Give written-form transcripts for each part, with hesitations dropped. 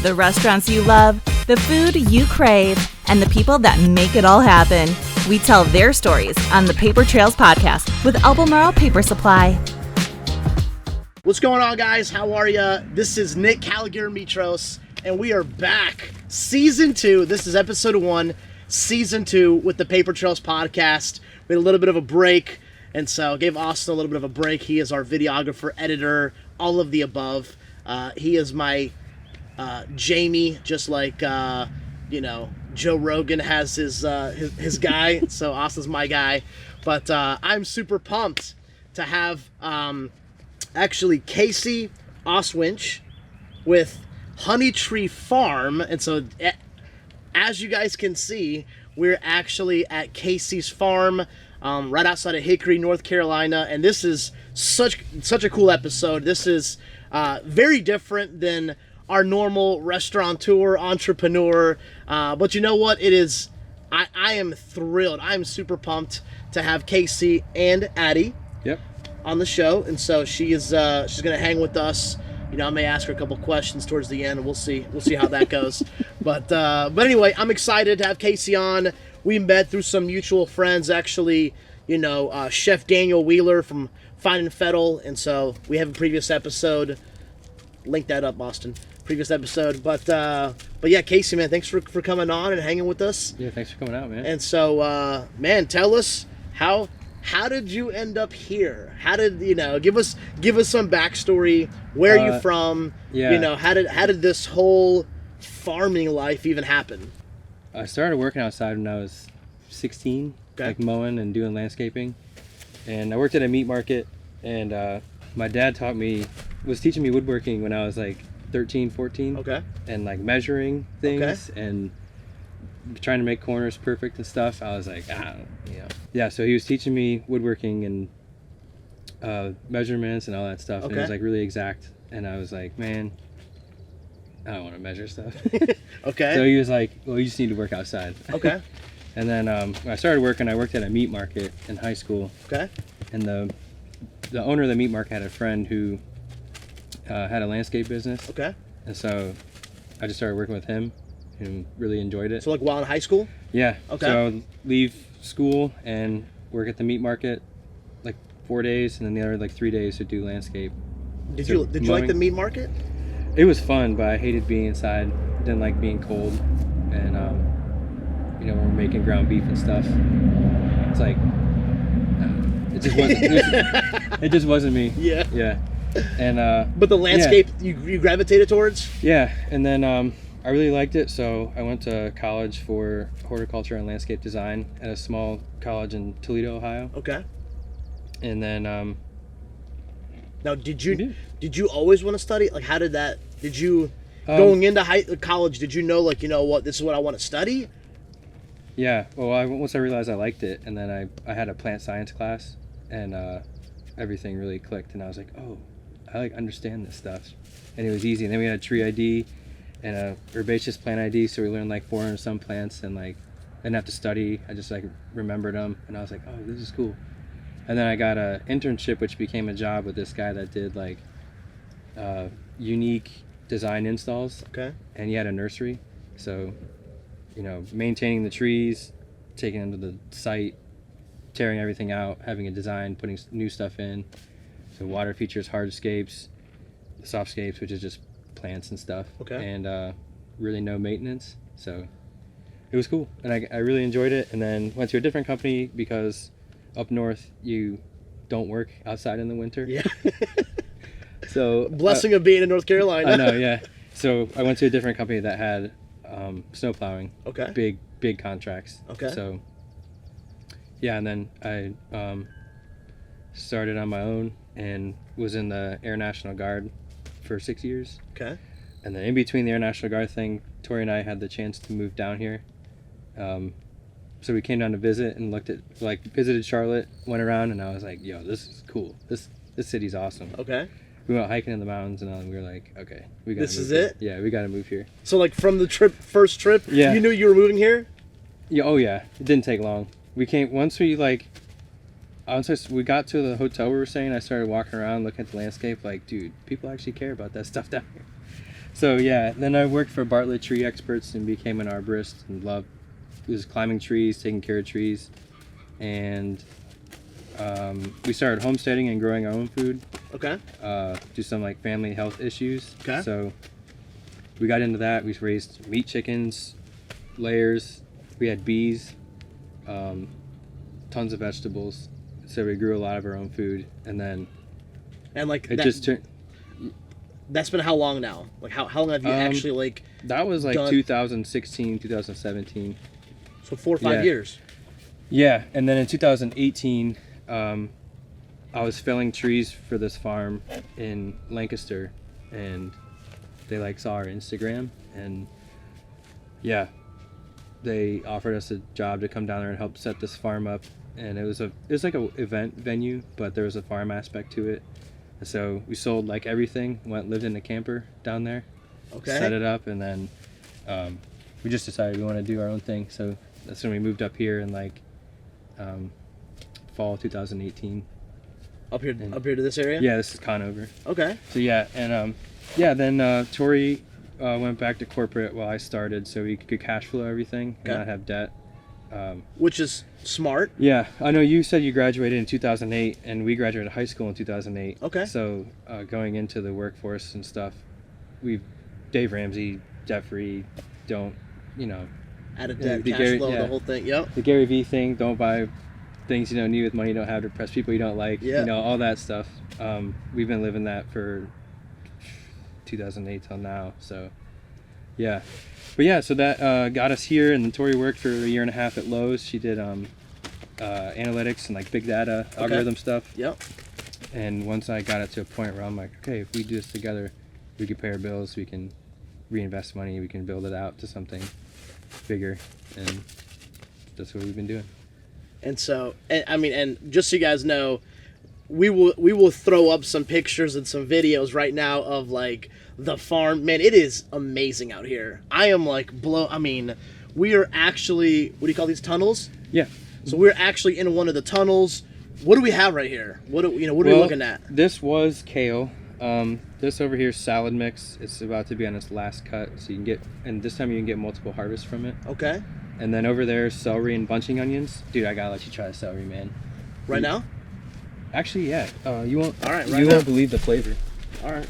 The restaurants you love, the food you crave, and the people that make it all happen. We tell their stories on the Paper Trails podcast with Albemarle Paper Supply. What's going on, guys? How are ya? This is Nick Caligier-Mitros, and we are back. Season 2. This is episode 1, season 2 with the Paper Trails podcast. We had a little bit of a break, and so gave Austin a little bit of a break. He is our videographer, editor, all of the above. He is my Jamie, just like Joe Rogan has his guy. So Austin's my guy. But I'm super pumped to have actually Casey Ostwinch with Honey Tree Farm. And so as you guys can see, we're actually at Casey's farm right outside of Hickory, North Carolina. And this is such a cool episode. This is very different than our normal restaurateur, entrepreneur. But you know what? It is, I am thrilled. I'm super pumped to have Casey and Addie on the show. And so she's going to hang with us. You know, I may ask her a couple questions towards the end. We'll see how that goes. But anyway, I'm excited to have Casey on. We met through some mutual friends, actually. Chef Daniel Wheeler from Fine and Fettle. And so we have a previous episode. Link that up, Austin. Previous episode. But yeah, Casey, man, thanks for coming on and hanging with us. Yeah, thanks for coming out, man. And so, man, tell us how did you end up here? How did give us some backstory? Where are you from? Yeah. How did this whole farming life even happen? I started working outside when I was 16, like mowing and doing landscaping. And I worked at a meat market, and my dad was teaching me woodworking when I was like 13, 14. Okay. And like measuring things and trying to make corners perfect and stuff. I was like, Yeah, so he was teaching me woodworking and measurements and all that stuff. And it was like really exact. And I was like, man, I don't want to measure stuff. Okay. So he was like, well, you just need to work outside. Okay. And then when I started working, I worked at a meat market in high school. Okay. And the owner of the meat market had a friend who had a landscape business. Okay. And so I just started working with him and really enjoyed it. So like while in high school? Yeah. Okay. So I would leave school and work at the meat market like 4 days, and then the other like 3 days to do landscape. Did you like the meat market? It was fun, but I hated being inside. Didn't like being cold, and when we're making ground beef and stuff, it's like it just wasn't. It just wasn't me. Yeah. Yeah. And but the landscape you gravitated towards? Yeah, and then I really liked it, so I went to college for horticulture and landscape design at a small college in Toledo, Ohio. Okay. And then now, did you always want to study? Like, how did that? Did you going into college? Did you know, like, you know what, this is what I want to study? Yeah. Well, once I realized I liked it, and then I had a plant science class, and everything really clicked, and I was like, oh, I like understand this stuff, and it was easy. And then we had a tree ID and a herbaceous plant ID, so we learned like 400 some plants, and like didn't have to study. I just like remembered them, and I was like, oh, this is cool. And then I got an internship, which became a job with this guy that did like unique design installs. Okay. And he had a nursery, so maintaining the trees, taking them to the site, tearing everything out, having a design, putting new stuff in. So water features, hardscapes, softscapes, which is just plants and stuff. Okay. And really no maintenance. So it was cool, and I really enjoyed it. And then went to a different company because up north you don't work outside in the winter. Yeah. So blessing of being in North Carolina. I know, yeah. So I went to a different company that had snow plowing. Okay. Big contracts. Okay. So yeah, and then I started on my own and was in the Air National Guard for 6 years. Okay. And then in between the Air National Guard thing, Tori and I had the chance to move down here. So we came down to visit and visited Charlotte, went around, and I was like, yo, this is cool. This city's awesome. Okay. We went hiking in the mountains, and we were like, okay, we got to move. This is it? Yeah, we got to move here. So like from the first trip, yeah, you knew you were moving here? Yeah. Oh yeah. It didn't take long. We came once we got to the hotel we were staying. I started walking around, looking at the landscape. Like, dude, people actually care about that stuff down here. So yeah, then I worked for Barlett Tree Experts and became an arborist and was climbing trees, taking care of trees, and we started homesteading and growing our own food. Okay. Do some like family health issues. Okay. So we got into that. We raised meat chickens, layers. We had bees, tons of vegetables. So we grew a lot of our own food, and then like it just turned. That's been how long now? Like how long have you actually like? That was like done... 2016, 2017. So 4 or 5 years. Yeah, and then in 2018, I was felling trees for this farm in Lancaster, and they like saw our Instagram, and yeah, they offered us a job to come down there and help set this farm up. And it was like a event venue, but there was a farm aspect to it. And so we sold like everything, lived in a camper down there, set it up, and then we just decided we want to do our own thing. So that's when we moved up here in like fall 2018. Up here to this area? Yeah, this is Conover. Okay. So yeah, and then Tori went back to corporate while I started, so we could cash flow everything and not have debt. Which is smart. Yeah, I know you said you graduated in 2008, and we graduated high school in 2008. Okay. So going into the workforce and stuff, Dave Ramsey, Jeffrey, don't, Out of debt, cash flow, the whole thing. Yep. The Gary Vee thing, don't buy things you don't need with money you don't have to impress people you don't like. Yeah. All that stuff. We've been living that for 2008 till now. So yeah. But yeah, so that got us here, and then Tori worked for a year and a half at Lowe's. She did analytics and like big data algorithm stuff. Yep. And once I got it to a point where I'm like, okay, if we do this together, we can pay our bills, we can reinvest money, we can build it out to something bigger, and that's what we've been doing. And so, and just so you guys know, we will throw up some pictures and some videos right now of like the farm. Man, it is amazing out here. I am like we are actually, what do you call these, tunnels? Yeah. So we're actually in one of the tunnels. What do we have right here? What are we looking at? This was kale. This over here is salad mix. It's about to be on its last cut, so you can get, and this time you can get multiple harvests from it. Okay. And then over there, celery and bunching onions. Dude, I gotta let you try the celery, man. Right now? Actually, yeah. You won't. All right. You won't believe the flavor. All right.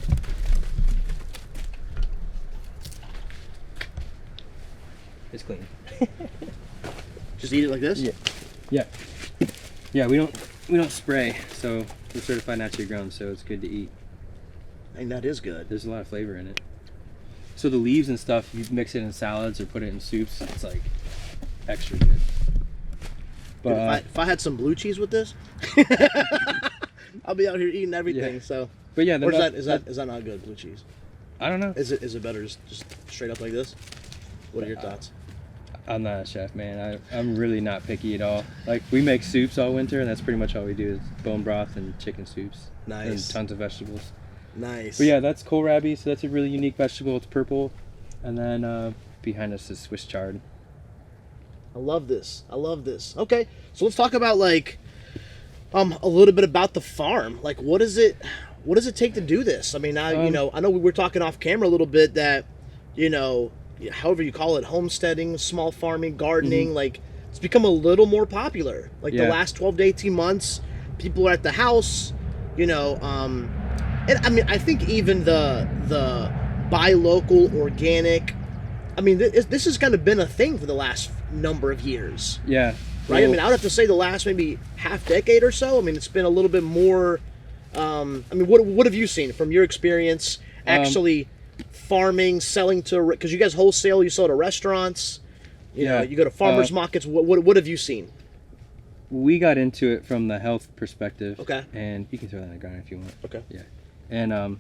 It's clean. Just eat it like this? Yeah. Yeah. Yeah. We don't spray, so we're certified naturally grown, so it's good to eat. I think that is good. There's a lot of flavor in it. So the leaves and stuff, you mix it in salads or put it in soups. It's like extra good. But if I had some blue cheese with this, I'll be out here eating everything. Yeah. So. But yeah, is that not good, blue cheese? I don't know. Is it better just straight up like this? What are your thoughts? I'm not a chef, man. I'm really not picky at all. Like, we make soups all winter, and that's pretty much all we do is bone broth and chicken soups. Nice. And tons of vegetables. Nice. But yeah, that's kohlrabi, so that's a really unique vegetable. It's purple. And then behind us is Swiss chard. I love this. Okay, so let's talk about like a little bit about the farm. Like, what does it take to do this? I mean, I know we were talking off camera a little bit that, however you call it, homesteading, small farming, gardening, like it's become a little more popular. Like the last 12 to 18 months, people are at the house, and I mean, I think even the buy local, organic, I mean, this has kind of been a thing for the last number of years. Yeah. Right? I mean, I would have to say the last maybe half decade or so. I mean, it's been a little bit more, I mean, what have you seen from your experience actually farming, selling to, because you guys wholesale, you sell to restaurants, you know, you go to farmers markets. What have you seen? We got into it from the health perspective. Okay. And you can throw that on the ground if you want. Okay. Yeah. And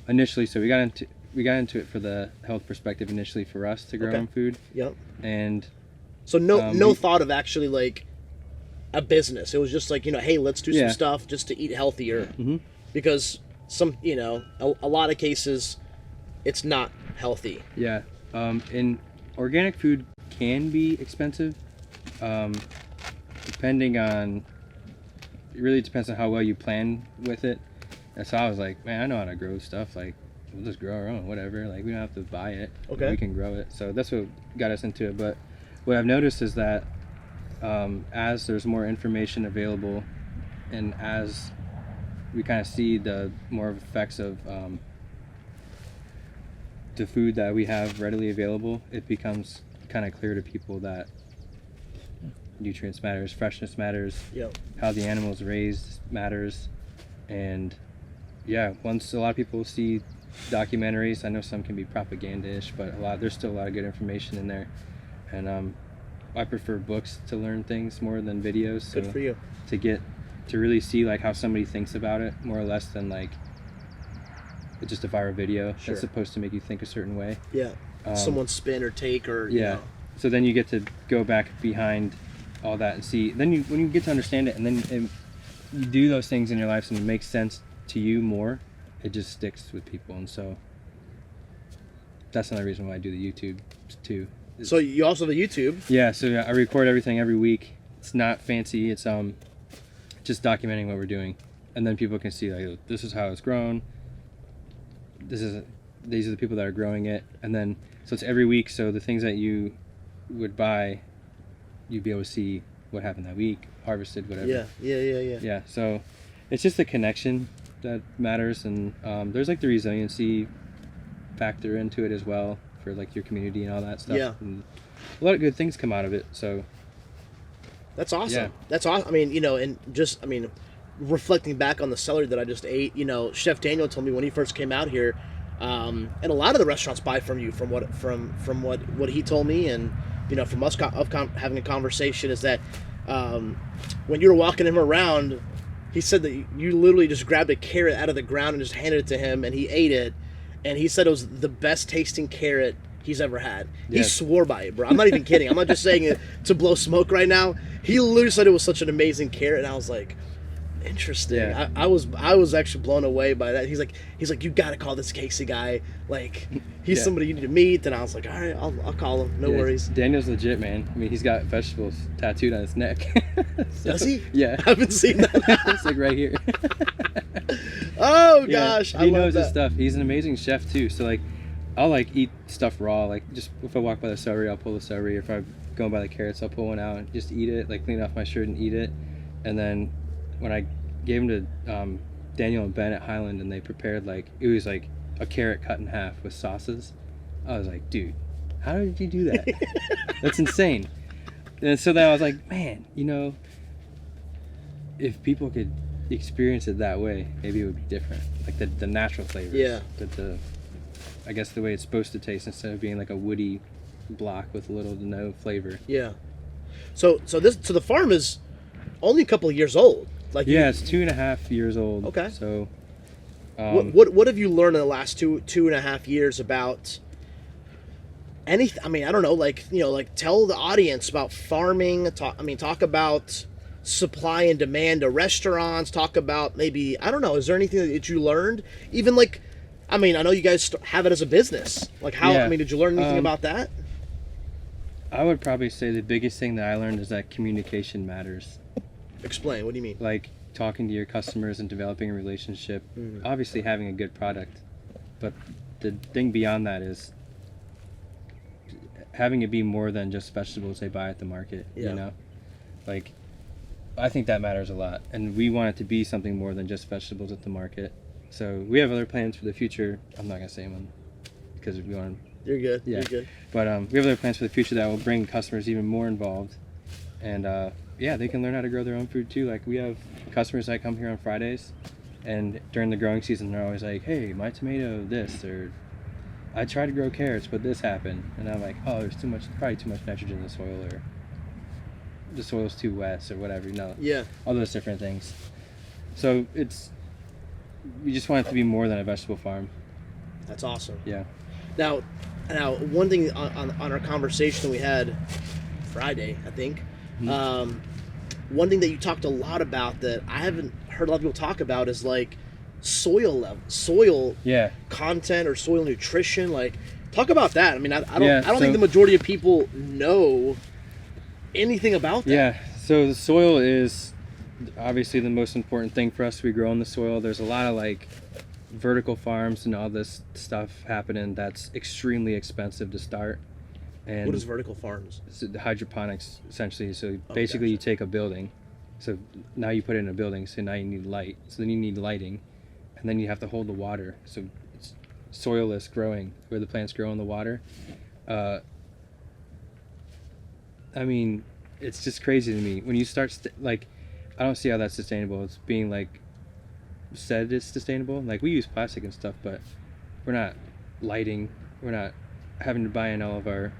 initially, so we got into it for the health perspective initially for us to grow our own food. Yep. And so no thought of actually like a business. It was just like, hey, let's do some stuff just to eat healthier. Mm-hmm. Because a lot of cases, it's not healthy. Yeah. And organic food can be expensive. Depending on, it really depends on how well you plan with it. And so I was like, man, I know how to grow stuff. Like, we'll just grow our own, whatever. Like, we don't have to buy it. Okay. We can grow it. So that's what got us into it. But what I've noticed is that as there's more information available, and as we kind of see the more effects of the food that we have readily available, it becomes kind of clear to people that nutrients matters, freshness matters, Yep. how the animal's raised matters. And yeah, once a lot of people see documentaries, I know some can be propaganda-ish, but there's still a lot of good information in there. And I prefer books to learn things more than videos. So Good for you. to really see like how somebody thinks about it, more or less than like just a viral video Sure. that's supposed to make you think a certain way. Yeah. Someone's spin or take or you Yeah. know. So then you get to go back behind all that and see. Then when you get to understand it, and then you do those things in your life, and it makes sense to you more, it just sticks with people. And so that's another reason why I do the YouTube too. So you also have a YouTube. Yeah. So I record everything every week. It's not fancy. It's just documenting what we're doing, and then people can see like, this is how it's grown. These are the people that are growing it, and then so it's every week. So the things that you would buy, you'd be able to see what happened that week, harvested, whatever. Yeah. Yeah. So it's just the connection that matters, and there's like the resiliency factor into it as well for like your community and all that stuff. Yeah. And a lot of good things come out of it. So That's awesome. Yeah. That's awesome. I mean, and just, reflecting back on the celery that I just ate, Chef Daniel told me when he first came out here, and a lot of the restaurants buy from you from what he told me, and, from us having a conversation, is that when you were walking him around, he said that you literally just grabbed a carrot out of the ground and just handed it to him, and he ate it, and he said it was the best tasting carrot he's ever had. He Yes. swore by it, bro. I'm not even kidding. I'm not just saying it to blow smoke right now. He literally said it was such an amazing carrot, and I was like, interesting. Yeah. I was actually blown away by that. He's like, you gotta call this Casey guy. Like, he's Yeah. somebody you need to meet. And I was like, all right, I'll call him. No Yeah, worries. Daniel's legit, man. I mean, he's got vegetables tattooed on his neck. So, Does he? Yeah. I haven't seen that. It's like right here. Oh Yeah, gosh, I he love knows his that. stuff. He's an amazing chef too. So like, I'll like eat stuff raw. Like, just if I walk by the celery, I'll pull the celery. If I'm going by the carrots, I'll pull one out and just eat it. Like, clean off my shirt and eat it. And then when I gave him to Daniel and Ben at Highland, and they prepared it was like a carrot cut in half with sauces. I was like, dude, how did you do that? That's insane. And so then I was like, man, if people could experience it that way, maybe it would be different. Like the natural flavors. Yeah. I guess the way it's supposed to taste, instead of being like a woody block with little to no flavor. Yeah. So the farm is only a couple of years old. Like, Yeah, it's 2.5 years old. Okay. So what have you learned in the last 2.5 years about anything? I don't know, tell the audience about farming. Talk about supply and demand to restaurants. Talk about maybe, I don't know, is there anything that you learned? Even I know you guys have it as a business. Like, how? Yeah. Did you learn anything about that? I would probably say the biggest thing that I learned is that communication matters. Explain. What do you mean? Like talking to your customers and developing a relationship. Obviously having a good product, but the thing beyond that is having it be more than just vegetables they buy at the market. Yeah. Like, I think that matters a lot, and we want it to be something more than just vegetables at the market. So we have other plans for the future. I'm not gonna say them because we want to. You're good. Yeah. You're good. But we have other plans for the future that will bring customers even more involved, and they can learn how to grow their own food too. Like, we have customers that come here on Fridays, and during the growing season, they're always like, "Hey, my tomato this," or "I tried to grow carrots, but this happened," and I'm like, "Oh, there's probably too much nitrogen in the soil, or the soil's too wet, or whatever." Yeah. All those different things. So we just want it to be more than a vegetable farm. That's awesome. Yeah. Now, one thing on our conversation that we had Friday, I think, one thing that you talked a lot about that I haven't heard a lot of people talk about is like soil content or soil nutrition. Like, talk about that. I don't think the majority of people know anything about that. Yeah. So the soil is obviously the most important thing for us. We grow in the soil. There's a lot of vertical farms and all this stuff happening that's extremely expensive to start. And what is vertical farms? it's hydroponics, essentially. So Oh, basically, you gotcha. take a building. So now you put it in a building. So now you need light. So then you need lighting, and then you have to hold the water. So it's soilless growing, where the plants grow in the water. I mean, it's just crazy to me when you start like, I don't see how that's sustainable. It's being like said it's sustainable. Like, we use plastic and stuff, but we're not lighting. We're not having to buy in all of our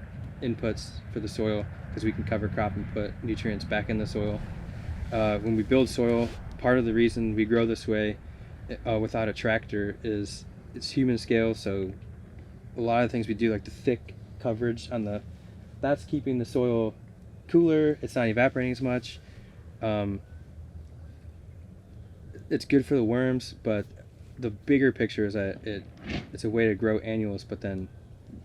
inputs for the soil, because we can cover crop and put nutrients back in the soil. When we build soil, part of the reason we grow this way without a tractor is it's human scale. So a lot of things we do, like the thick coverage on the, that's keeping the soil cooler. It's not evaporating as much. It's good for the worms, but the bigger picture is that it's a way to grow annuals, but then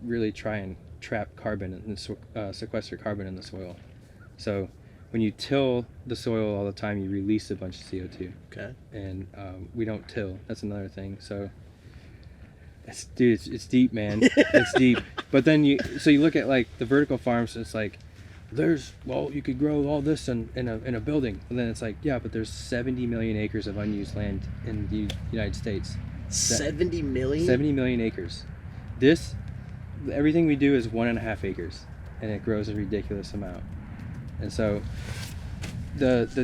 really try and trap carbon and sequester carbon in the soil. So when you till the soil all the time, you release a bunch of CO2. Okay. And we don't till. That's another thing. So it's deep, man. It's deep. But then you look at like the vertical farms. It's like you could grow all this in a building, and then it's like, yeah, but there's 70 million acres of unused land in the United States. 70 million. 70 million acres. Everything we do is 1.5 acres, and it grows a ridiculous amount. And so and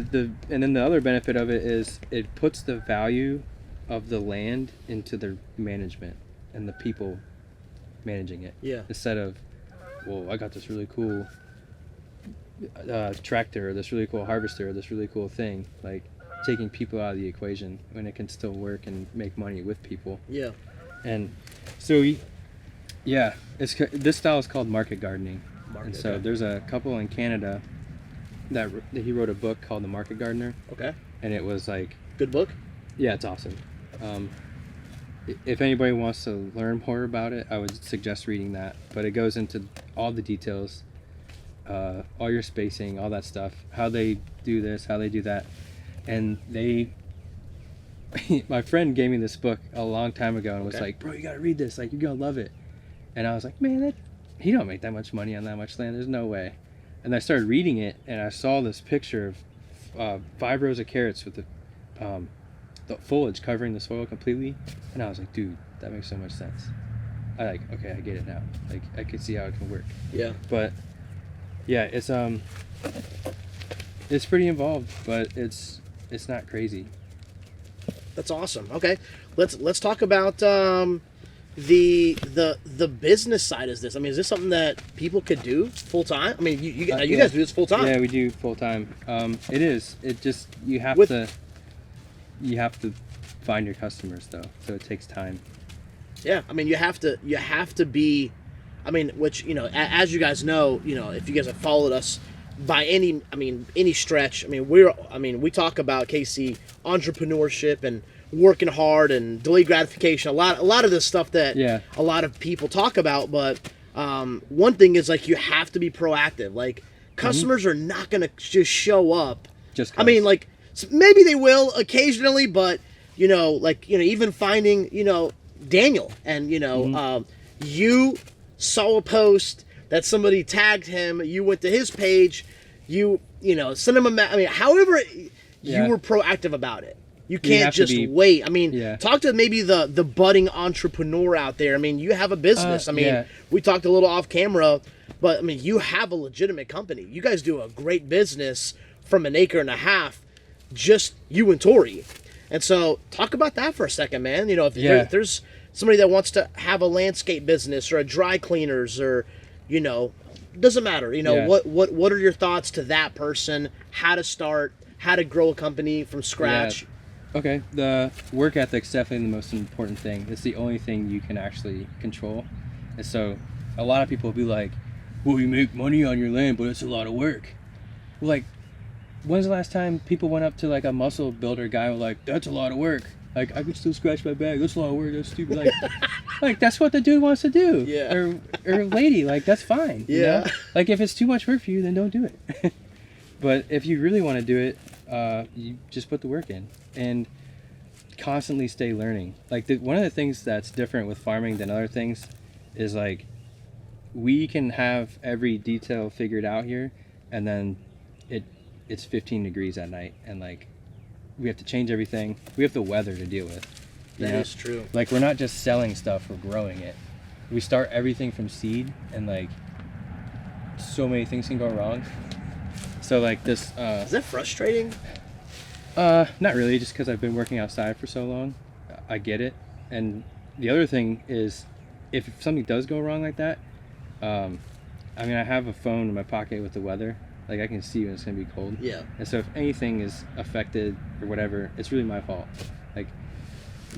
then the other benefit of it is it puts the value of the land into the management and the people managing it. Yeah. Instead of, well, I got this really cool tractor, or this really cool harvester, or this really cool thing, like taking people out of the equation when it can still work and make money with people. Yeah. And so this style is called market gardening. And so there's a couple in Canada that he wrote a book called The Market Gardener. Okay. And it was like, Good book. yeah, it's awesome. If anybody wants to learn more about it, I would suggest reading that. But it goes into all the details, all your spacing, all that stuff, how they do this, how they do that. And my friend gave me this book a long time ago and was like, bro, you gotta read this, like, you're gonna love it. And I was like, man, he don't make that much money on that much land, there's no way. And I started reading it, and I saw this picture of 5 rows of carrots with the foliage covering the soil completely, and I was like, dude, that makes so much sense. I get it now. Like, I could see how it can work. Yeah. But yeah, it's pretty involved, but it's not crazy. That's awesome. Okay, let's talk about the business side of this. I mean, is this something that people could do full time? I mean, you guys do this full time. Yeah, we do full time. It is. It just you have to find your customers though, so it takes time. Yeah, I mean, you have to be. I mean, which, as you guys know, if you guys have followed us by any stretch, we talk about, Casey, entrepreneurship and working hard and delayed gratification, a lot of this stuff that a lot of people talk about. But one thing is, like, you have to be proactive. Like, customers are not going to just show up. Just 'cause. I mean, like, maybe they will occasionally, but even finding Daniel, and you saw a post that somebody tagged him, you went to his page, you sent him however you were proactive about it. You can't just wait. I mean, talk to maybe the budding entrepreneur out there. I mean, you have a business. We talked a little off camera, but you have a legitimate company. You guys do a great business from 1.5 acres, just you and Tori. And so talk about that for a second, man. If there's somebody that wants to have a landscape business or a dry cleaners, or doesn't matter. What are your thoughts to that person? How to start? How to grow a company from scratch? Yeah. Okay, the work ethic's definitely the most important thing. It's the only thing you can actually control. And so a lot of people will be like, well, you make money on your land, but it's a lot of work. Well, like, when's the last time people went up to like a muscle builder guy and were like, that's a lot of work. Like, I could still scratch my back. That's a lot of work. That's stupid. Like, like, that's what the dude wants to do. Yeah. Or lady, like, that's fine. Yeah. Like, if it's too much work for you, then don't do it. But if you really want to do it, you just put the work in. And constantly stay learning. Like one of the things that's different with farming than other things is like we can have every detail figured out here, and then it's 15 degrees at night, and like we have to change everything. We have the weather to deal with. That is true. Like we're not just selling stuff, we're growing it. We start everything from seed, and like so many things can go wrong. So like this is that frustrating? Not really, just because I've been working outside for so long. I get it. And the other thing is, if something does go wrong like that, I mean, I have a phone in my pocket with the weather. Like, I can see when it's going to be cold. Yeah. And so if anything is affected or whatever, it's really my fault. Like,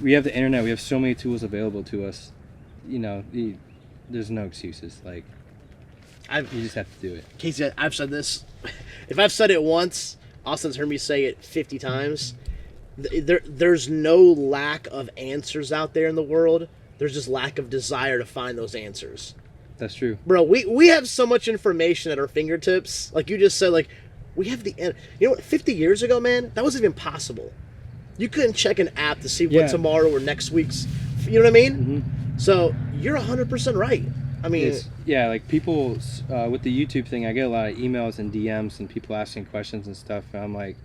we have the internet. We have so many tools available to us. You know, there's no excuses. Like, you just have to do it. Casey, I've said this. If I've said it once, Austin's heard me say it 50 times. There's no lack of answers out there in the world. There's just lack of desire to find those answers. That's true. Bro, we have so much information at our fingertips. Like you just said, like, we have you know what, 50 years ago, man, that wasn't even possible. You couldn't check an app to see what tomorrow or next week's, you know what I mean? Mm-hmm. So you're 100% right. I mean, like people with the YouTube thing, I get a lot of emails and DMs and people asking questions and stuff, and I'm like,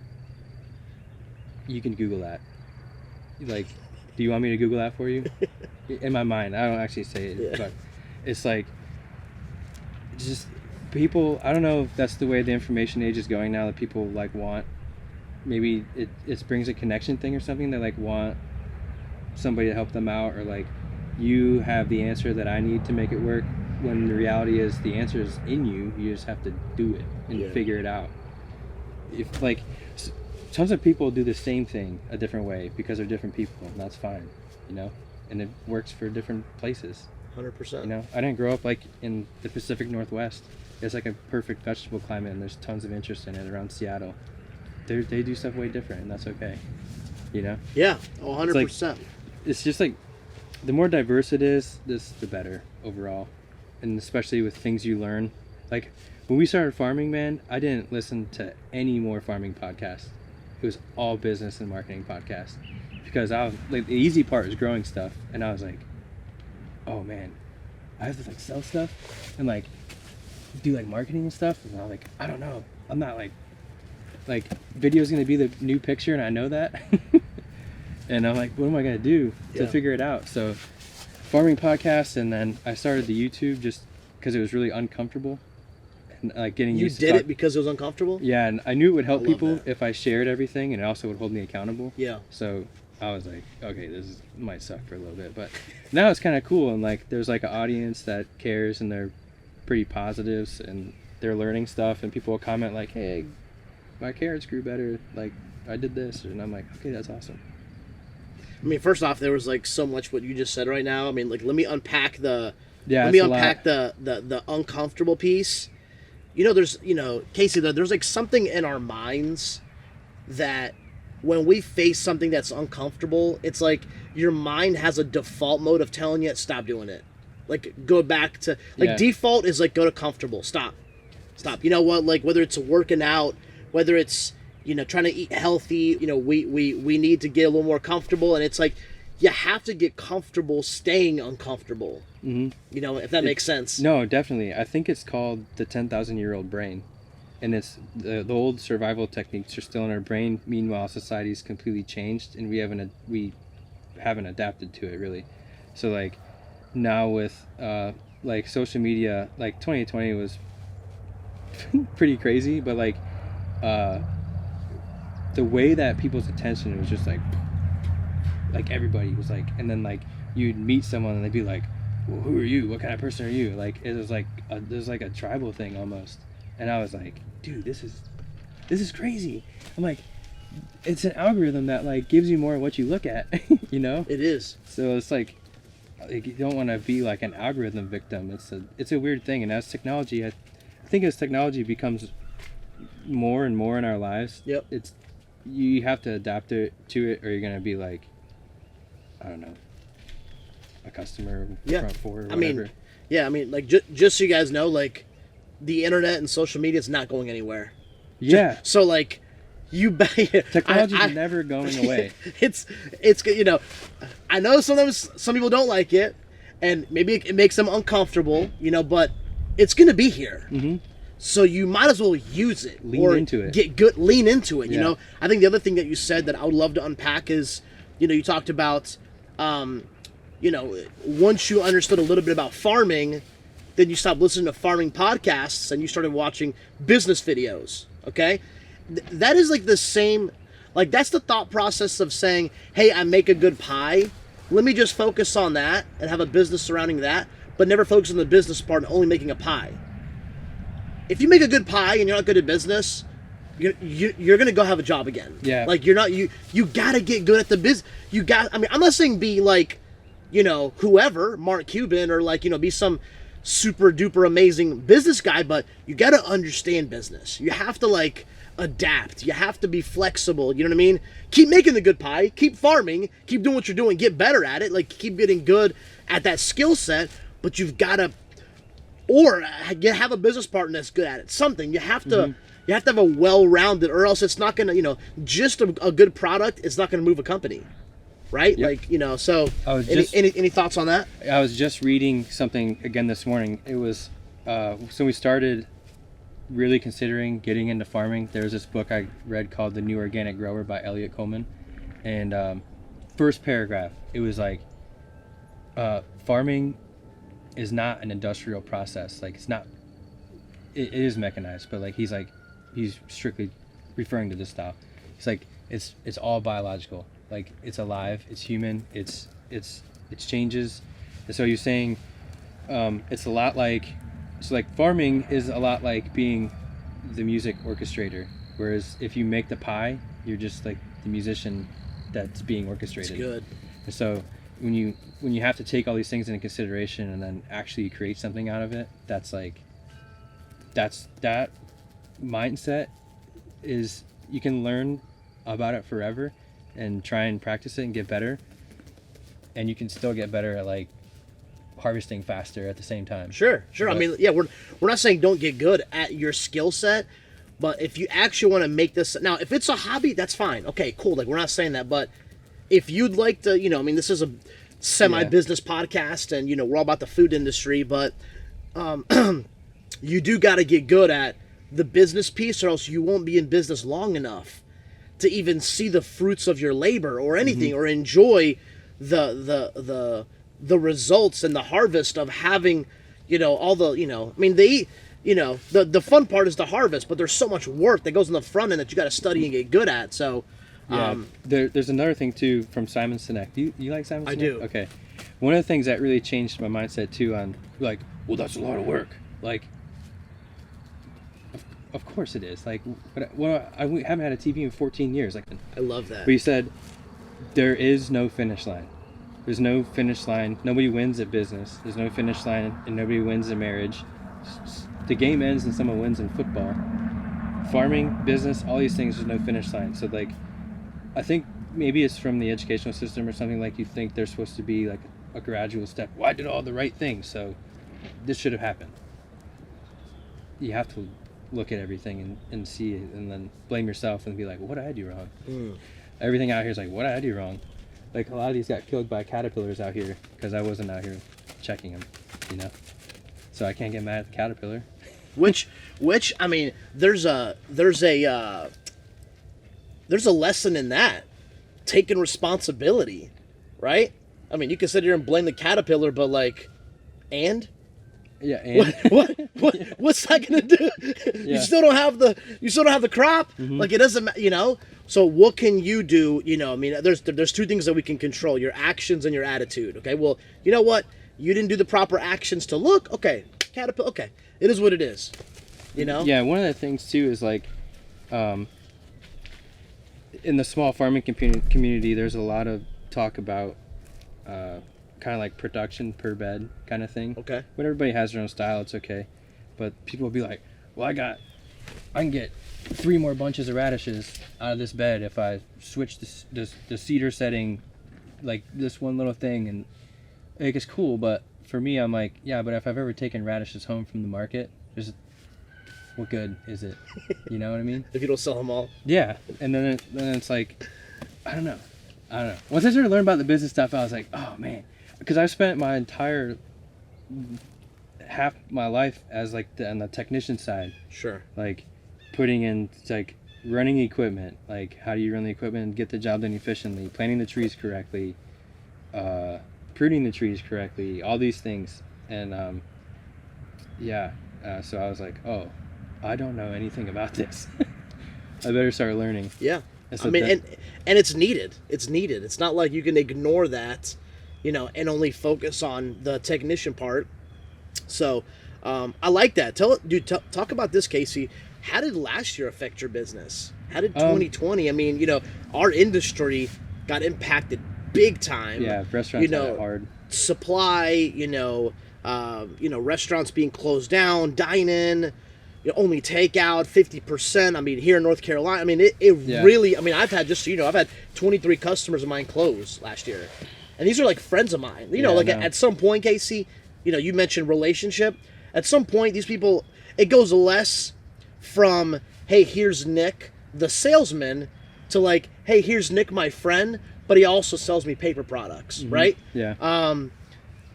you can Google that. Like, do you want me to Google that for you? In my mind, I don't actually say it, but it's like, just people, I don't know if that's the way the information age is going now, that people like want, maybe it brings a connection thing or something. They like want somebody to help them out, or like, you have the answer that I need to make it work, when the reality is the answer is in you. You just have to do it and figure it out. If like tons of people do the same thing a different way because they're different people, and that's fine, you know, and it works for different places. 100%. You know, I didn't grow up like in the Pacific Northwest. It's like a perfect vegetable climate, and there's tons of interest in it around Seattle. They do stuff way different, and that's okay. You know? Yeah, 100%. It's just like, the more diverse it is, the better overall, and especially with things you learn. Like when we started farming, man, I didn't listen to any more farming podcasts. It was all business and marketing podcasts, because I was like, the easy part is growing stuff, and I was like, oh man, I have to like sell stuff and like do like marketing and stuff, and I'm like, I don't know, I'm not like video is gonna be the new picture, and I know that. And I'm like, what am I gonna do to figure it out? So farming podcasts, and then I started the YouTube just because it was really uncomfortable, and like getting used to it because it was uncomfortable. Yeah, and I knew it would help people if I shared everything, and it also would hold me accountable. Yeah. So I was like, okay, might suck for a little bit, but now it's kind of cool, and like there's like an audience that cares, and they're pretty positives, and they're learning stuff, and people will comment like, hey, my carrots grew better, like I did this, and I'm like, okay, that's awesome. I mean, first off, there was like so much what you just said right now. I mean, like, let me unpack the uncomfortable piece. You know, there's, you know, Casey, there's like something in our minds that when we face something that's uncomfortable, it's like your mind has a default mode of telling you, stop doing it. Like, go back to, like, default is like, go to comfortable. Stop. You know what? Like, whether it's working out, whether it's, you know, trying to eat healthy, you know, we need to get a little more comfortable. And it's like, you have to get comfortable staying uncomfortable. Mm-hmm. You know, if that makes sense. No, definitely. I think it's called the 10,000-year-old brain. And it's the old survival techniques are still in our brain. Meanwhile, society's completely changed, and we haven't adapted to it really. So like now with like social media, like 2020 was pretty crazy, but like the way that people's attention was just like everybody was like, and then like you'd meet someone and they'd be like, well, who are you? What kind of person are you? Like it was like there's like a tribal thing almost. And I was like, dude, this is crazy. I'm like, it's an algorithm that like gives you more of what you look at, you know? It is. So it's like you don't want to be like an algorithm victim. It's a weird thing. And as technology, I think as technology becomes more and more in our lives, you have to adapt to it, or you're gonna be like, I don't know, a customer for or whatever. I mean, like just so you guys know, like, the internet and social media is not going anywhere. Yeah. So like, Technology is never going away. It's I know sometimes some people don't like it, and maybe it makes them uncomfortable, but it's gonna be here. Mm-hmm. So you might as well use it. Lean into it. Lean into it. Yeah. I think the other thing that you said that I would love to unpack is, you talked about, once you understood a little bit about farming, then you stopped listening to farming podcasts and you started watching business videos. Okay. That is like the same, like that's the thought process of saying, hey, I make a good pie. Let me just focus on that and have a business surrounding that, but never focus on the business part and only making a pie. If you make a good pie and you're not good at business, you're gonna go have a job again. Yeah. Like you're not, you gotta get good at the business. I'm not saying be like, whoever, Mark Cuban, or like, be some super duper amazing business guy, but you gotta understand business. You have to like adapt. You have to be flexible. You know what I mean? Keep making the good pie, keep farming, keep doing what you're doing, get better at it, like keep getting good at that skill set, but you've gotta, or have a business partner that's good at it. Something. You have to you have to have a well-rounded, or else it's not gonna, just a good product is not gonna move a company. Right? Yep. Like, so any thoughts on that? I was just reading something again this morning. It was so we started really considering getting into farming. There was this book I read called The New Organic Grower by Elliot Coleman, and first paragraph, it was like farming is not an industrial process. Like it's not, it is mechanized, but like he's strictly referring to this style. He's like it's all biological. Like it's alive, it's human, it changes. And so you're saying it's a lot like, so like farming is a lot like being the music orchestrator, whereas if you make the pie, you're just like the musician that's being orchestrated. It's good. And so when you have to take all these things into consideration and then actually create something out of it, that mindset is, you can learn about it forever and try and practice it and get better, and you can still get better at like harvesting faster at the same time. Sure. But, I mean, yeah, we're not saying don't get good at your skill set, but if you actually want to make this, now if it's a hobby, that's fine. Okay, cool. Like we're not saying that, but if you'd like to, this is a semi-business podcast, and we're all about the food industry, but you do got to get good at the business piece, or else you won't be in business long enough to even see the fruits of your labor or anything, or enjoy the results and the harvest of having, all the, the fun part is the harvest, but there's so much work that goes in the front end that you got to study and get good at. So, there's another thing too from Simon Sinek. Do you like Simon Sinek? I do. Okay. One of the things that really changed my mindset too on like, well, that's a lot of work. Like, of course it is. Like, I haven't had a TV in 14 years. Like, I love that. But you said there is no finish line. There's no finish line. Nobody wins at business. There's no finish line, and nobody wins in marriage. The game ends and someone wins in football. Farming, business, all these things, there's no finish line. So like, I think maybe it's from the educational system or something, like you think there's supposed to be like a gradual step. Well, I did all the right things, so this should have happened. You have to look at everything and see it, and then blame yourself and be like, what did I do wrong? Everything out here is like, what did I do wrong? Like a lot of these got killed by caterpillars out here because I wasn't out here checking them, so I can't get mad at the caterpillar. which I mean, there's a lesson in that, taking responsibility, right? I mean, you can sit here and blame the caterpillar, but like, and yeah, and what's that gonna do? Yeah. You still don't have the crop. Like it doesn't, So what can you do? I mean, there's two things that we can control: your actions and your attitude. Okay, well, you know what? You didn't do the proper actions to look. Okay, caterpillar. Okay, it is what it is. Yeah, one of the things too is like, in the small farming community, there's a lot of talk about kind of like production per bed kind of thing. Okay. But everybody has their own style, it's okay. But people will be like, well, I can get 3 more bunches of radishes out of this bed if I switch the cedar setting, like this one little thing, and like it's cool. But for me, I'm like, yeah, but if I've ever taken radishes home from the market, what good is it? You know what I mean? If you don't sell them all. Yeah, and then it's like, I don't know. Once I started learning about the business stuff, I was like, oh man, because I've spent my entire half my life as like on the technician side. Sure. Like putting in like running equipment, like how do you run the equipment and get the job done efficiently, planting the trees correctly, pruning the trees correctly, all these things. And so I was like, oh, I don't know anything about this. I better start learning. Yeah. So I mean, and it's needed. It's needed. It's not like you can ignore that, and only focus on the technician part. So I like that. Talk about this, Casey. How did last year affect your business? How did 2020? I mean, our industry got impacted big time. Yeah, restaurants had it hard. Supply, restaurants being closed down, dine-in, only takeout, 50%. I mean, here in North Carolina, I mean, it really, I mean, I've had, just so you know, I've had 23 customers of mine close last year. And these are like friends of mine. At some point, Casey, you mentioned relationship. At some point, these people, it goes less from, hey, here's Nick, the salesman, to like, hey, here's Nick, my friend, but he also sells me paper products, right? Yeah.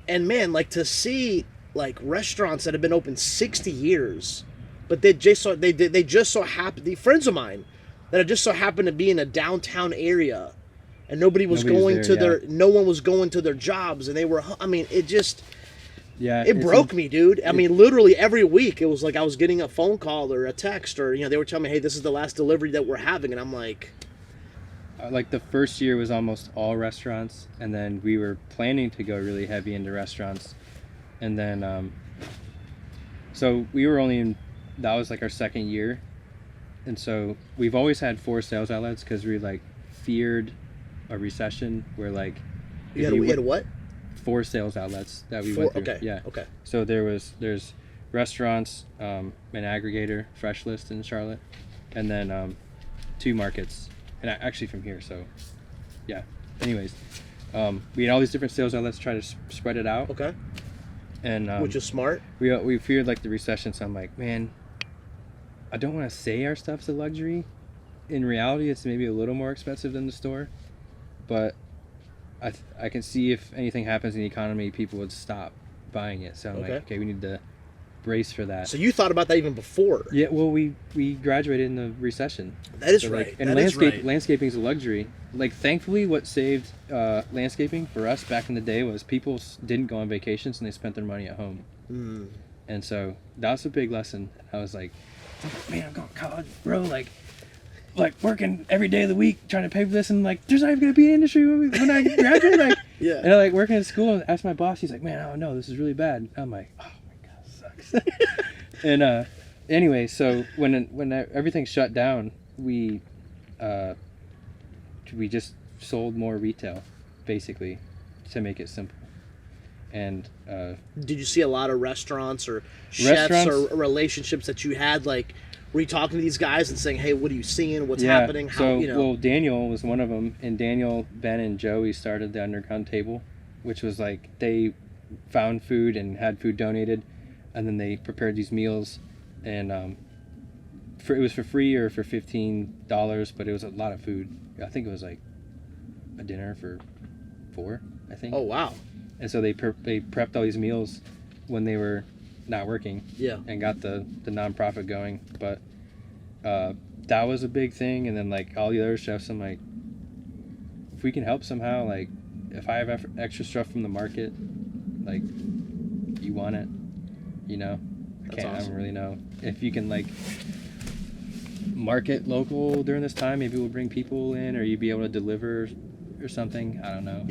And man, like to see like restaurants that have been open 60 years, but they just so happen, the friends of mine that just so happened to be in a downtown area, and no one was going to their jobs, and they were, I mean, it just, it broke me, dude. I mean, literally every week it was like I was getting a phone call or a text, or they were telling me, hey, this is the last delivery that we're having, and I'm like the first year was almost all restaurants, and then we were planning to go really heavy into restaurants, and then so we were only in, that was like our second year, and so we've always had 4 sales outlets because we like feared a recession where like you had what? 4 sales outlets that we went through. Okay. Yeah. Okay. So there's restaurants, an aggregator, Freshest in Charlotte, and then 2 markets, and actually from here. So yeah. Anyways, we had all these different sales outlets, try to spread it out. Okay. And which is smart. We feared like the recession, so I'm like, man, I don't want to say our stuff's a luxury. In reality, it's maybe a little more expensive than the store, but I can see if anything happens in the economy, people would stop buying it. So I'm like, okay, we need to brace for that. So you thought about that even before? Yeah, well, we graduated in the recession. That is right. And landscaping is a luxury. Like, thankfully, what saved landscaping for us back in the day was people didn't go on vacations and they spent their money at home. Mm. And so that was a big lesson. I was like, man, I'm going to college, bro. Like working every day of the week trying to pay for this, and like there's not even gonna be an industry when I graduate. Like, yeah. And I like working at school and asked my boss. He's like, man, I don't know, this is really bad. I'm like, oh my god, this sucks. And anyway, so when everything shut down, we just sold more retail, basically, to make it simple. And did you see a lot of restaurants or chefs or relationships that you had, like? Were you talking to these guys and saying, hey, what are you seeing? What's happening? How, Well, Daniel was one of them. And Daniel, Ben, and Joey started the Underground Table, which was like they found food and had food donated. And then they prepared these meals. And it was for free or for $15, but it was a lot of food. I think it was like a dinner for 4, I think. Oh, wow. And so they prepped all these meals when they were not working, and got the nonprofit going. But that was a big thing. And then like all the other chefs, I'm like, if we can help somehow, like if I have extra stuff from the market, like, you want it, I don't really know if you can like market local during this time. Maybe we'll bring people in, or you'd be able to deliver or something. I don't know.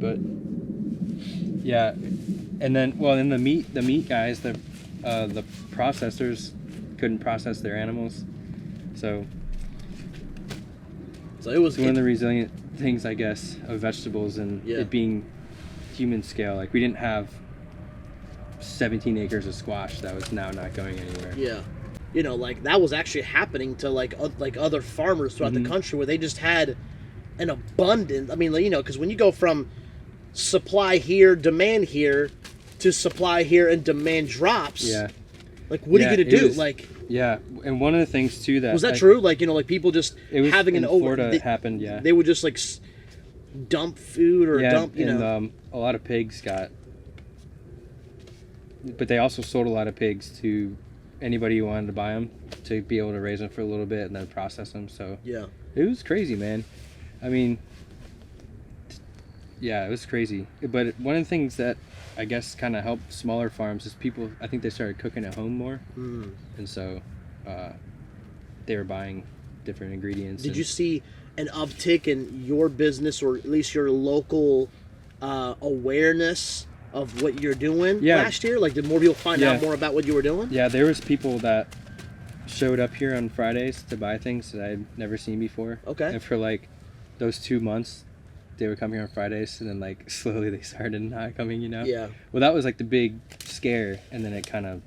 But yeah. And then, in the meat guys, the processors couldn't process their animals, so it was one of the resilient things, I guess, of vegetables and it being human scale. Like, we didn't have 17 acres of squash that was now not going anywhere. Yeah, like that was actually happening to like other farmers throughout the country, where they just had an abundance. I mean, because when you go from supply here, demand here, to supply here and demand drops. Yeah. Like, what are you gonna do? Yeah, and one of the things too that was that true? Like, like people just having an Florida happened. Yeah, they would just like dump food or dump. A lot of pigs got, but they also sold a lot of pigs to anybody who wanted to buy them to be able to raise them for a little bit and then process them. So yeah, it was crazy, man. I mean, yeah, it was crazy. But one of the things that I guess kind of helped smaller farms is people, I think they started cooking at home more. And so they were buying different ingredients. Did you see an uptick in your business, or at least your local awareness of what you're doing last year? Like, did more people find out more about what you were doing? Yeah, there was people that showed up here on Fridays to buy things that I'd never seen before. Okay. And for like those 2 months, they would come here on Fridays, and then like slowly they started not coming, Yeah. Well, that was like the big scare, and then it kind of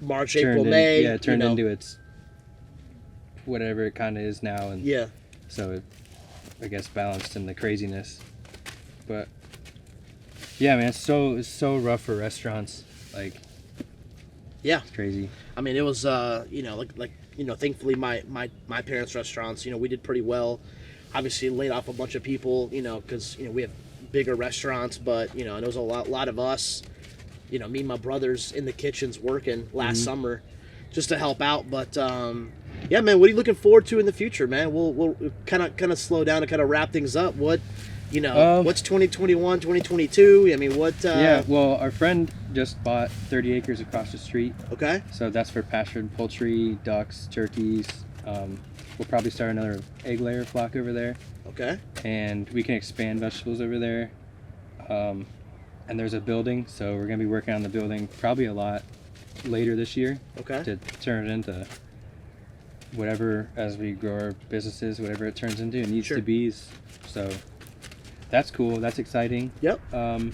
March, April, May. Yeah, it turned into its whatever it kind of is now, and so it, I guess, balanced in the craziness. But yeah, man, it's so rough for restaurants. Like, it's crazy. I mean, it was thankfully my parents' restaurants, we did pretty well. Obviously laid off a bunch of people, because we have bigger restaurants, but and there was a lot of us, me and my brothers in the kitchens working last summer just to help out. But yeah, man, what are you looking forward to in the future, man? We'll kind of slow down and kind of wrap things up. What what's 2021, 2022? I mean, what well, our friend just bought 30 acres across the street. Okay. So that's for pastured poultry, ducks, turkeys. We'll probably start another egg layer flock over there. Okay. And we can expand vegetables over there. And there's a building, so we're going to be working on the building probably a lot later this year. Okay. To turn it into whatever, as we grow our businesses, whatever it turns into, it needs to be. So that's cool. That's exciting. Yep. I'm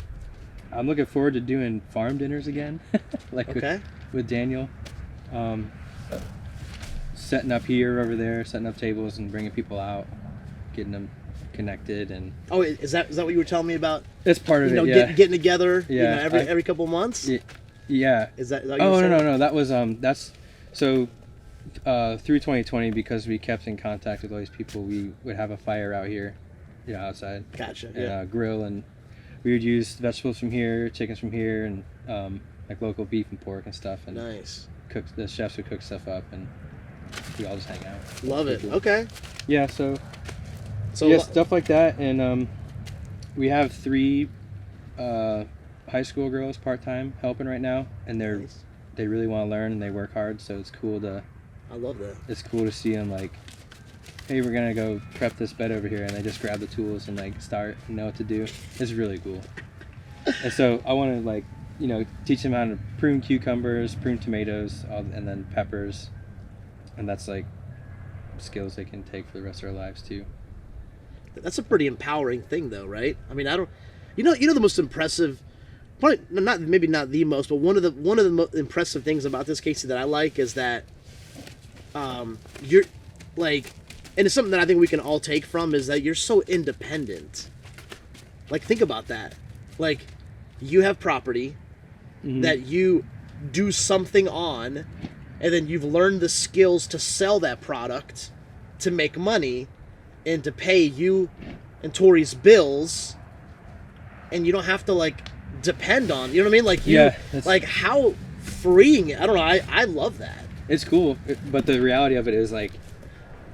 looking forward to doing farm dinners again, with Daniel. Setting up here, over there, setting up tables and bringing people out, getting them connected. And is that what you were telling me about? It's part of it. Getting together. Every couple months. Yeah. Is that? No. That was that's so through 2020, because we kept in contact with all these people. We would have a fire out here, outside. Gotcha. And grill, and we would use vegetables from here, chickens from here, and like local beef and pork and stuff. And nice. The chefs would cook stuff up, and we all just hang out. Love it. Okay. Yeah, so stuff like that. And we have 3 high school girls part-time helping right now, and they really want to learn and they work hard, so it's cool to I love that. It's cool to see them like, hey, we're gonna go prep this bed over here, and they just grab the tools and like start and know what to do. It's really cool. And so I want to teach them how to prune cucumbers, prune tomatoes, and then peppers. And that's like skills they can take for the rest of their lives too. That's a pretty empowering thing, though, right? I mean, the most impressive, probably not the most, but one of the most impressive things about this, Casey, that I like is that you're like, and it's something that I think we can all take from, is that you're so independent. Like, think about that. Like, you have property that you do something on, and then you've learned the skills to sell that product, to make money, and to pay you and Tori's bills, and you don't have to like depend on, you know what I mean? Like like how freeing. I don't know. I love that. It's cool, but the reality of it is like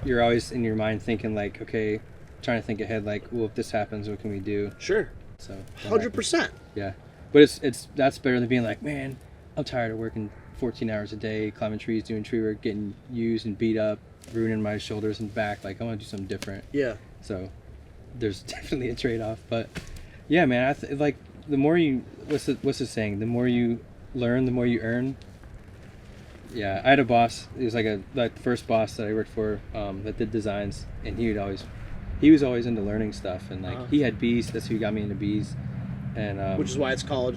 you're always in your mind thinking like, okay, trying to think ahead. Like, well, if this happens, what can we do? Sure. So 100%. Yeah, but that's better than being like, man, I'm tired of working 14 hours a day, climbing trees, doing tree work, getting used and beat up, ruining my shoulders and back. Like, I want to do something different. Yeah. So there's definitely a trade-off, but yeah, man, like the more you, what's the saying? The more you learn, the more you earn. Yeah, I had a boss. He was like the first boss that I worked for that did designs, and he was always into learning stuff, and like he had bees. That's who got me into bees, and which is why it's called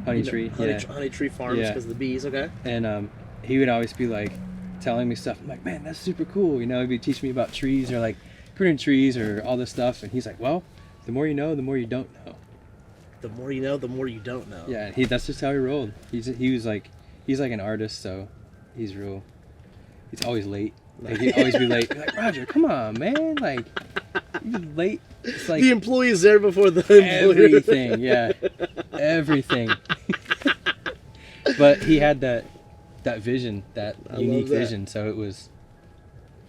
Honey Tree. Honey Tree Farms, because of the bees. Okay. And he would always be like telling me stuff. I'm like, man, that's super cool. He'd be teaching me about trees or like pruning trees or all this stuff, and he's like, well, the more you know, the more you don't know. The more you know, the more you don't know. Yeah, that's just how he rolled. He's like an artist, so He's always late. Like, he'd always be late. Be like, Roger, come on, man. Like, you're late. It's like the employee is there before the employer. everything. Yeah, everything. But he had that vision, that unique vision. So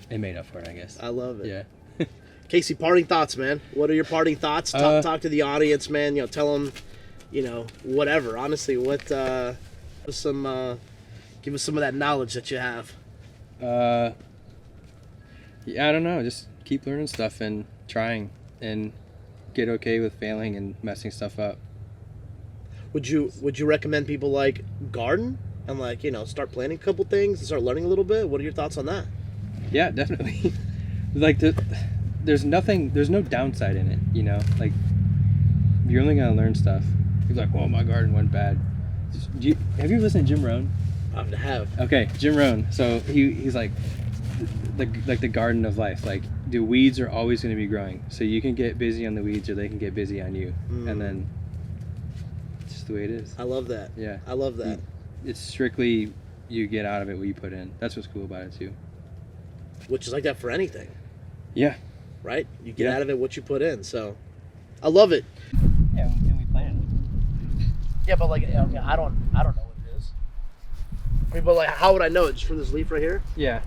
it made up for it, I guess. I love it. Yeah. Casey, parting thoughts, man. What are your parting thoughts? Talk to the audience, man. You know, tell them, you know, whatever. Honestly, give us some of that knowledge that you have. Yeah, I don't know. Just keep learning stuff and trying, and get okay with failing and messing stuff up. Would you recommend people like garden and, like, you know, start planting a couple things and start learning a little bit? What are your thoughts on that? Yeah, definitely. Like, there's no downside in it, you know? Like, you're only gonna learn stuff. You're like, well, my garden went bad. Have you listened to Jim Rohn? I have. Okay, Jim Rohn. So he's like the garden of life. Like, the weeds are always going to be growing. So you can get busy on the weeds, or they can get busy on you. And then it's just the way it is. I love that. Yeah. I love that. It's strictly you get out of it what you put in. That's what's cool about it too. Which is like that for anything. Yeah. Right? You get out of it what you put in. So I love it. Yeah, and we planned it. Yeah, but like, I don't know what it is. I mean, but like, how would I know it? Just from this leaf right here? Yeah.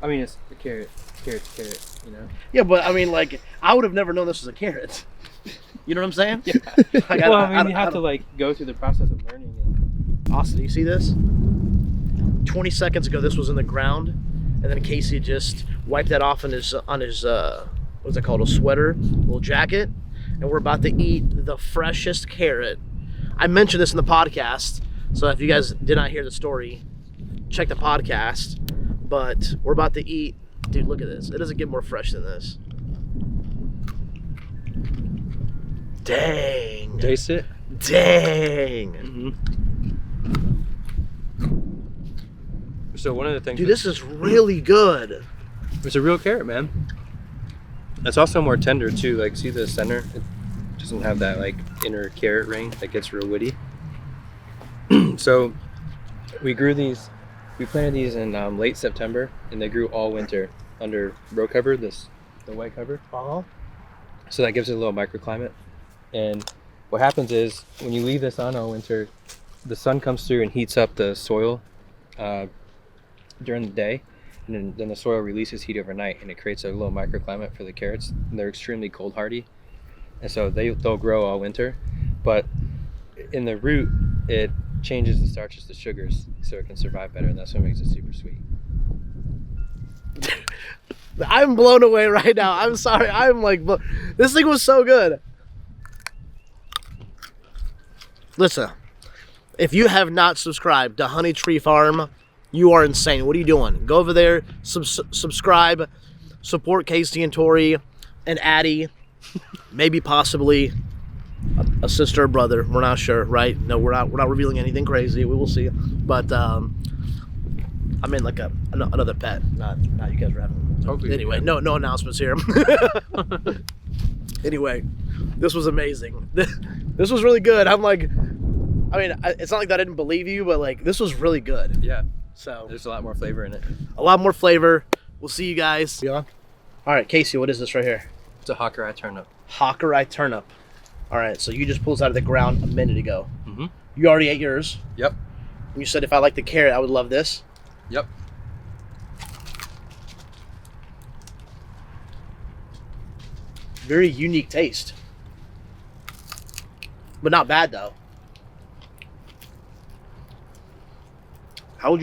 I mean, it's a carrot. Carrot's a carrot, you know? Yeah, but I mean, like, I would have never known this was a carrot. You know what I'm saying? Yeah. Like, well, I mean, you have to, like, go through the process of learning. Austin, do you see this? 20 seconds ago, this was in the ground, and then Casey just wiped that off on his what's it called, a sweater, little jacket, and we're about to eat the freshest carrot. I mentioned this in the podcast, so if you guys did not hear the story, check the podcast. But we're about to eat. Dude, look at this. It doesn't get more fresh than this. Dang. Taste it? Dang. Mm-hmm. So one of the things... Dude, this is really good. It's a real carrot, man. It's also more tender, too. Like, see the center? It doesn't have that, like, inner carrot ring that gets real woody. So we grew these... We planted these in late September, and they grew all winter under row cover, the white cover. So that gives it a little microclimate. And what happens is, when you leave this on all winter, the sun comes through and heats up the soil during the day, and then the soil releases heat overnight, and it creates a little microclimate for the carrots. And they're extremely cold hardy, and so they'll grow all winter. But in the root, it changes the starches to sugars so it can survive better, and that's what makes it super sweet. I'm blown away right now. I'm sorry. I'm like, this thing was so good. Listen, if you have not subscribed to Honey Tree Farm, you are insane. What are you doing? Go over there, subscribe, support Casey and Tori and Addie, maybe possibly a sister or brother. We're not sure, right? No, we're not revealing anything crazy. We will see. But I mean, like another pet. Not you guys were having. Totally. Anyway, no announcements here. Anyway, this was amazing. This was really good. I'm like, I mean, it's not like that I didn't believe you, but like, this was really good. Yeah. So there's a lot more flavor in it. A lot more flavor. We'll see you guys. Yeah. All right, Casey, what is this right here? It's a hawker eye turnip. Hawker eye turnip. All right, so you just pulled this out of the ground a minute ago. Mm-hmm. You already ate yours. Yep. And you said if I like the carrot, I would love this. Yep. Very unique taste. But not bad, though. How would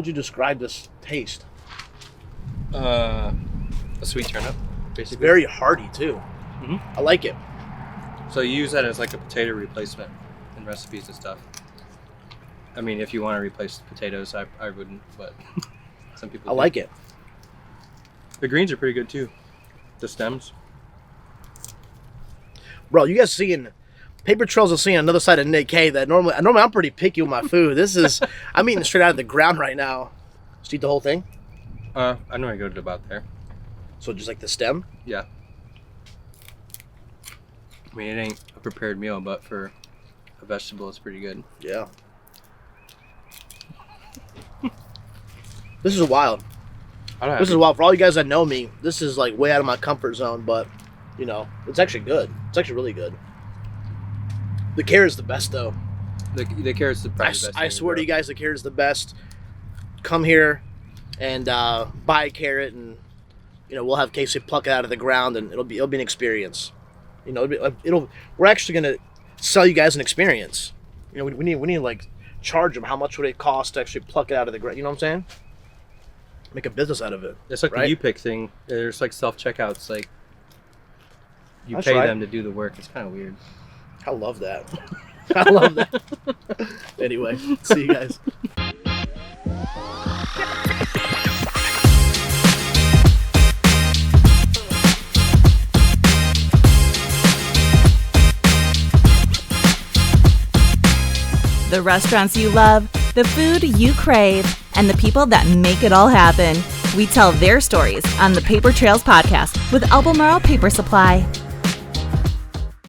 you describe this taste? A sweet turnip, basically. It's very hearty, too. Mm-hmm. I like it. So you use that as like a potato replacement in recipes and stuff. I mean, if you want to replace potatoes, I wouldn't, but some people I like it. The greens are pretty good too. The stems. Bro, you guys seeing Paper Trails are seeing another side of Nick K that normally I'm pretty picky with my food. This is I'm eating straight out of the ground right now. Just eat the whole thing? I know I go to about there. So just like the stem? Yeah. I mean, it ain't a prepared meal, but for a vegetable, it's pretty good. Yeah. This is wild. This is wild. For all you guys that know me, this is like way out of my comfort zone, but you know, it's actually good. It's actually really good. The carrot is the best though. The carrot's the best. I swear to you guys, the carrot is the best. Come here and buy a carrot, and you know, we'll have Casey pluck it out of the ground, and it'll be an experience. You know, we're actually gonna sell you guys an experience. You know, we need to like charge them. How much would it cost to actually pluck it out of the ground? You know what I'm saying? Make a business out of it. It's like right? the U-Pick thing. There's like self-checkouts. Like you That's pay right. them to do the work. It's kind of weird. I love that. I love that. Anyway, see you guys. The restaurants you love, the food you crave, and the people that make it all happen. We tell their stories on the Paper Trails podcast with Albemarle Paper Supply.